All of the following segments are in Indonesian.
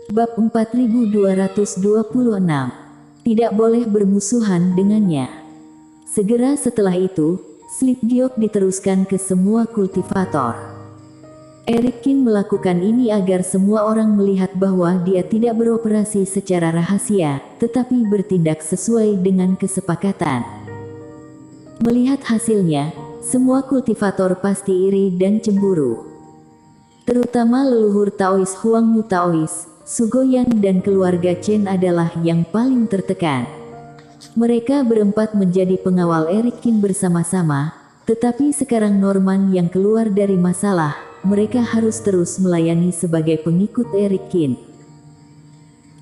Bab 4226. Tidak boleh bermusuhan dengannya. Segera setelah itu, slip giok diteruskan ke semua kultivator. Erikin melakukan ini agar semua orang melihat bahwa dia tidak beroperasi secara rahasia, tetapi bertindak sesuai dengan kesepakatan. Melihat hasilnya, semua kultivator pasti iri dan cemburu. Terutama leluhur Taois Huangmu Taois, Sugoyan dan keluarga Chen adalah yang paling tertekan. Mereka berempat menjadi pengawal Erikin bersama-sama, tetapi sekarang Norman yang keluar dari masalah, mereka harus terus melayani sebagai pengikut Erikin.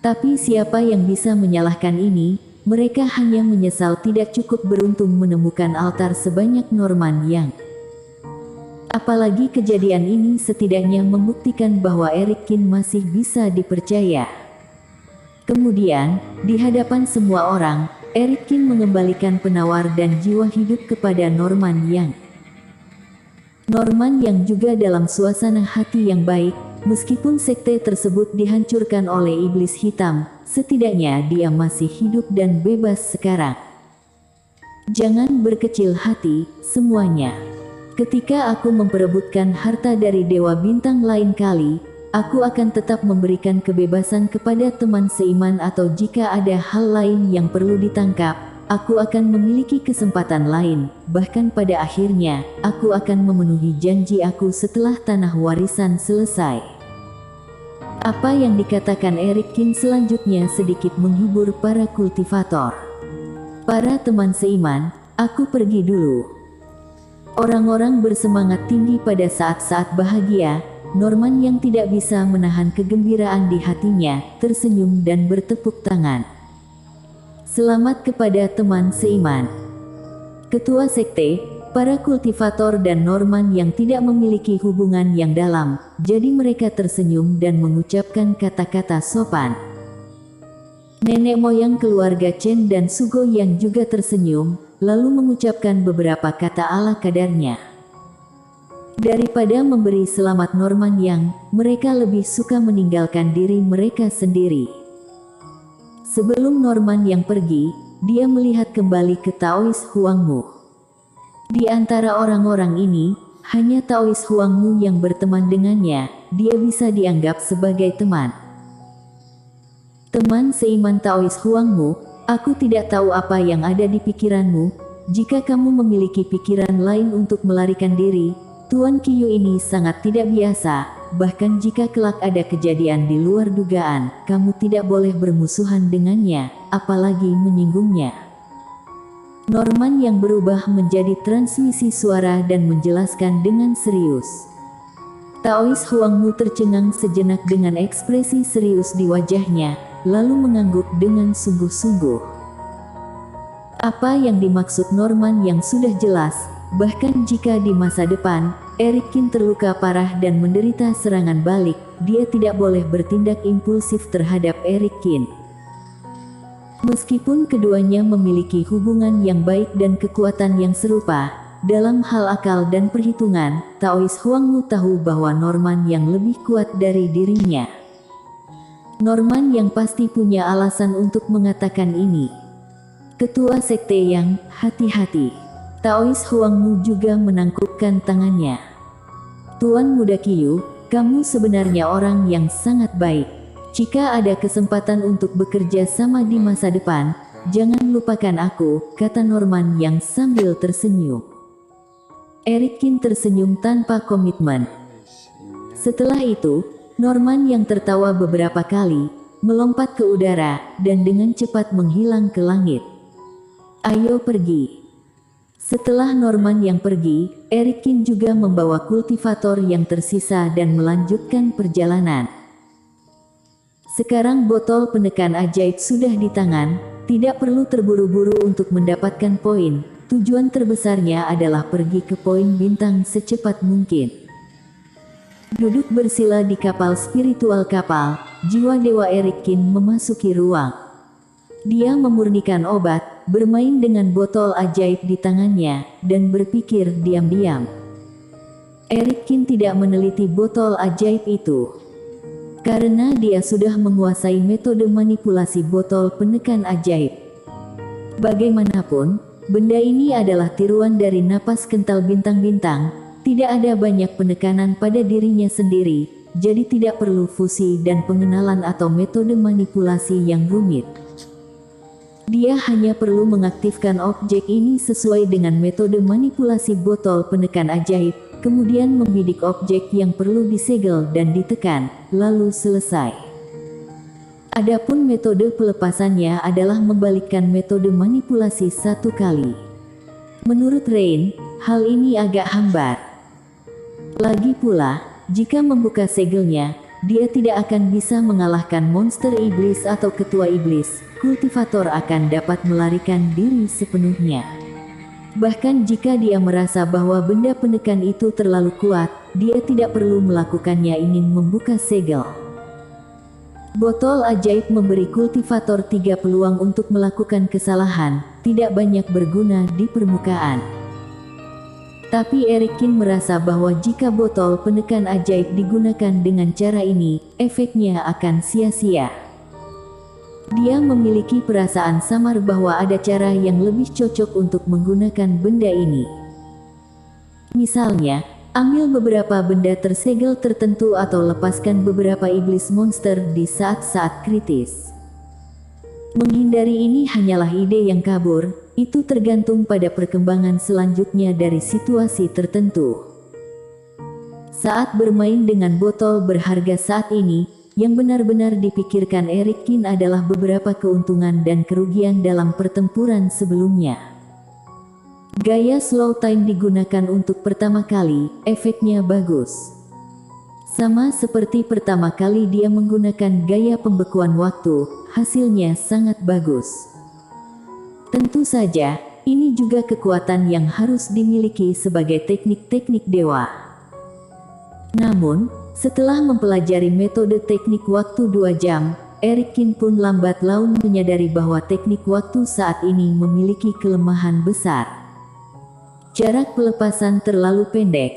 Tapi siapa yang bisa menyalahkan ini? Mereka hanya menyesal tidak cukup beruntung menemukan altar sebanyak Norman yang. Apalagi kejadian ini setidaknya membuktikan bahwa Erikin masih bisa dipercaya. Kemudian, di hadapan semua orang, Erikin mengembalikan penawar dan jiwa hidup kepada Norman Yang. Norman Yang juga dalam suasana hati yang baik, meskipun sekte tersebut dihancurkan oleh iblis hitam, setidaknya dia masih hidup dan bebas sekarang. Jangan berkecil hati, semuanya. Ketika aku memperebutkan harta dari Dewa Bintang lain kali, aku akan tetap memberikan kebebasan kepada teman seiman atau jika ada hal lain yang perlu ditangkap, aku akan memiliki kesempatan lain, bahkan pada akhirnya, aku akan memenuhi janji aku setelah tanah warisan selesai. Apa yang dikatakan Erikin selanjutnya sedikit menghibur para kultivator. Para teman seiman, aku pergi dulu. Orang-orang bersemangat tinggi pada saat-saat bahagia. Norman yang tidak bisa menahan kegembiraan di hatinya, tersenyum dan bertepuk tangan. Selamat kepada teman seiman. Ketua sekte, para kultivator dan Norman yang tidak memiliki hubungan yang dalam, jadi mereka tersenyum dan mengucapkan kata-kata sopan. Nenek moyang keluarga Chen dan Sugo yang juga tersenyum, lalu mengucapkan beberapa kata ala kadarnya. Daripada memberi selamat Norman Yang, mereka lebih suka meninggalkan diri mereka sendiri. Sebelum Norman Yang pergi, dia melihat kembali ke Taois Huangmu. Di antara orang-orang ini, hanya Taois Huangmu yang berteman dengannya, dia bisa dianggap sebagai teman. Teman seiman Taois Huangmu, aku tidak tahu apa yang ada di pikiranmu. Jika kamu memiliki pikiran lain untuk melarikan diri, Tuan Qiyu ini sangat tidak biasa. Bahkan jika kelak ada kejadian di luar dugaan, kamu tidak boleh bermusuhan dengannya, apalagi menyinggungnya. Norman yang berubah menjadi transmisi suara dan menjelaskan dengan serius. Taois Huangmu tercengang sejenak dengan ekspresi serius di wajahnya, lalu mengangguk dengan sungguh-sungguh. Apa yang dimaksud Norman yang sudah jelas, bahkan jika di masa depan, Erikin terluka parah dan menderita serangan balik, dia tidak boleh bertindak impulsif terhadap Erikin. Meskipun keduanya memiliki hubungan yang baik dan kekuatan yang serupa, dalam hal akal dan perhitungan, Taois Huangmu tahu bahwa Norman yang lebih kuat dari dirinya. Norman yang pasti punya alasan untuk mengatakan ini. Ketua sekte yang, hati-hati. Taois Huangmu juga menangkupkan tangannya. Tuan Muda Qiyu, kamu sebenarnya orang yang sangat baik. Jika ada kesempatan untuk bekerja sama di masa depan, jangan lupakan aku, kata Norman yang sambil tersenyum. Erikin tersenyum tanpa komitmen. Setelah itu, Norman yang tertawa beberapa kali, melompat ke udara, dan dengan cepat menghilang ke langit. Ayo pergi. Setelah Norman yang pergi, Erikin juga membawa kultivator yang tersisa dan melanjutkan perjalanan. Sekarang botol penekan ajaib sudah di tangan, tidak perlu terburu-buru untuk mendapatkan poin. Tujuan terbesarnya adalah pergi ke poin bintang secepat mungkin. Duduk bersila di kapal spiritual kapal, jiwa Dewa Erikin memasuki ruang. Dia memurnikan obat, bermain dengan botol ajaib di tangannya, dan berpikir diam-diam. Erikin tidak meneliti botol ajaib itu. Karena dia sudah menguasai metode manipulasi botol penekan ajaib. Bagaimanapun, benda ini adalah tiruan dari napas kental bintang-bintang, tidak ada banyak penekanan pada dirinya sendiri, jadi tidak perlu fusi dan pengenalan atau metode manipulasi yang rumit. Dia hanya perlu mengaktifkan objek ini sesuai dengan metode manipulasi botol penekan ajaib, kemudian membidik objek yang perlu disegel dan ditekan, lalu selesai. Adapun metode pelepasannya adalah membalikkan metode manipulasi satu kali. Menurut Rain, hal ini agak hambar. Lagi pula, jika membuka segelnya, dia tidak akan bisa mengalahkan monster iblis atau ketua iblis. Kultivator akan dapat melarikan diri sepenuhnya. Bahkan jika dia merasa bahwa benda penekan itu terlalu kuat, dia tidak perlu melakukannya ingin membuka segel. Botol ajaib memberi kultivator 3 peluang untuk melakukan kesalahan, tidak banyak berguna di permukaan. Tapi Erikin merasa bahwa jika botol penekan ajaib digunakan dengan cara ini, efeknya akan sia-sia. Dia memiliki perasaan samar bahwa ada cara yang lebih cocok untuk menggunakan benda ini. Misalnya, ambil beberapa benda tersegel tertentu atau lepaskan beberapa iblis monster di saat-saat kritis. Menghindari ini hanyalah ide yang kabur, itu tergantung pada perkembangan selanjutnya dari situasi tertentu. Saat bermain dengan botol berharga saat ini, yang benar-benar dipikirkan Erikin adalah beberapa keuntungan dan kerugian dalam pertempuran sebelumnya. Gaya slow time digunakan untuk pertama kali, efeknya bagus. Sama seperti pertama kali dia menggunakan gaya pembekuan waktu, hasilnya sangat bagus. Tentu saja, ini juga kekuatan yang harus dimiliki sebagai teknik-teknik dewa. Namun, setelah mempelajari metode teknik waktu 2 jam, Erikin pun lambat laun menyadari bahwa teknik waktu saat ini memiliki kelemahan besar. Jarak pelepasan terlalu pendek.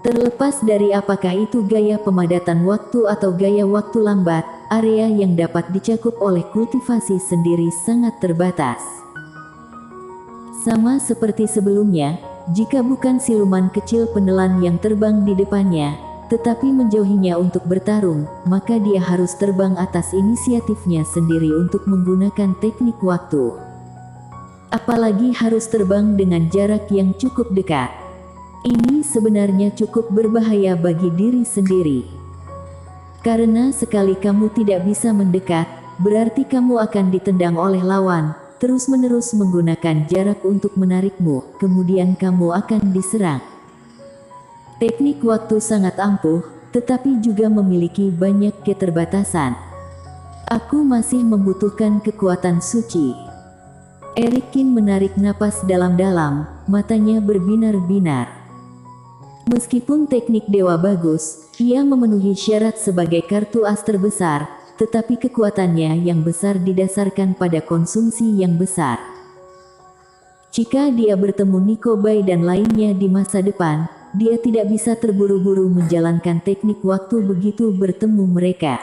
Terlepas dari apakah itu gaya pemadatan waktu atau gaya waktu lambat, area yang dapat dicakup oleh kultivasi sendiri sangat terbatas. Sama seperti sebelumnya, jika bukan siluman kecil penelan yang terbang di depannya, tetapi menjauhinya untuk bertarung, maka dia harus terbang atas inisiatifnya sendiri untuk menggunakan teknik waktu. Apalagi harus terbang dengan jarak yang cukup dekat. Ini sebenarnya cukup berbahaya bagi diri sendiri. Karena sekali kamu tidak bisa mendekat, berarti kamu akan ditendang oleh lawan, terus-menerus menggunakan jarak untuk menarikmu, kemudian kamu akan diserang. Teknik waktu sangat ampuh, tetapi juga memiliki banyak keterbatasan. Aku masih membutuhkan kekuatan suci. Erikin menarik napas dalam-dalam, matanya berbinar-binar. Meskipun teknik dewa bagus, ia memenuhi syarat sebagai kartu as terbesar, tetapi kekuatannya yang besar didasarkan pada konsumsi yang besar. Jika dia bertemu Nikobai dan lainnya di masa depan, dia tidak bisa terburu-buru menjalankan teknik waktu begitu bertemu mereka.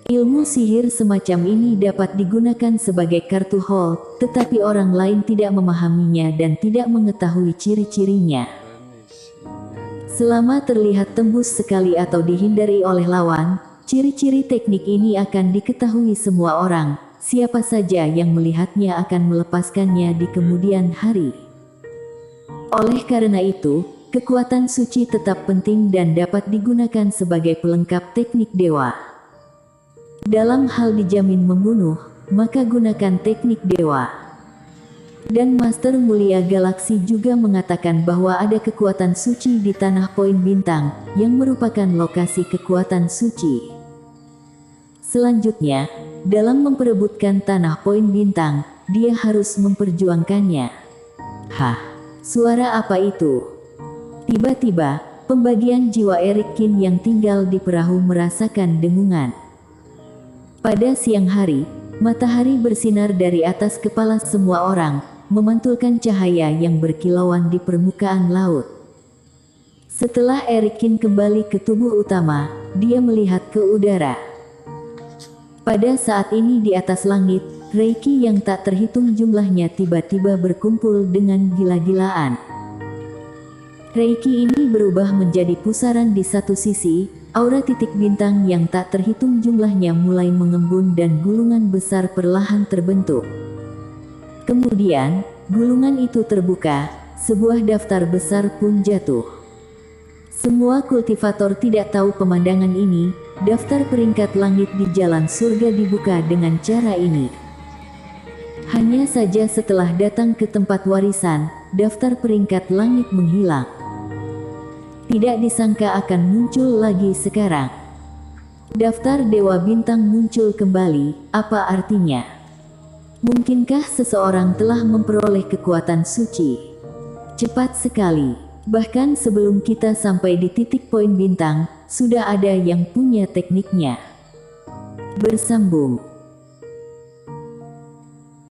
Ilmu sihir semacam ini dapat digunakan sebagai kartu hold, tetapi orang lain tidak memahaminya dan tidak mengetahui ciri-cirinya. Selama terlihat tembus sekali atau dihindari oleh lawan, ciri-ciri teknik ini akan diketahui semua orang. Siapa saja yang melihatnya akan melepaskannya di kemudian hari. Oleh karena itu, kekuatan suci tetap penting dan dapat digunakan sebagai pelengkap teknik dewa. Dalam hal dijamin membunuh, maka gunakan teknik dewa. Dan Master Mulia Galaksi juga mengatakan bahwa ada kekuatan suci di Tanah Poin Bintang, yang merupakan lokasi kekuatan suci. Selanjutnya, dalam memperebutkan Tanah Poin Bintang, dia harus memperjuangkannya. Hah, suara apa itu? Tiba-tiba, pembagian jiwa Erikin yang tinggal di perahu merasakan dengungan. Pada siang hari, matahari bersinar dari atas kepala semua orang, memantulkan cahaya yang berkilauan di permukaan laut. Setelah Erikin kembali ke tubuh utama, dia melihat ke udara. Pada saat ini di atas langit, Reiki yang tak terhitung jumlahnya tiba-tiba berkumpul dengan gila-gilaan. Reiki ini berubah menjadi pusaran di satu sisi, aura titik bintang yang tak terhitung jumlahnya mulai mengembun dan gulungan besar perlahan terbentuk. Kemudian, gulungan itu terbuka, sebuah daftar besar pun jatuh. Semua kultivator tidak tahu pemandangan ini, daftar peringkat langit di jalan surga dibuka dengan cara ini. Hanya saja setelah datang ke tempat warisan, daftar peringkat langit menghilang. Tidak disangka akan muncul lagi sekarang. Daftar Dewa Bintang muncul kembali, apa artinya? Mungkinkah seseorang telah memperoleh kekuatan suci? Cepat sekali. Bahkan sebelum kita sampai di titik poin bintang, sudah ada yang punya tekniknya. Bersambung.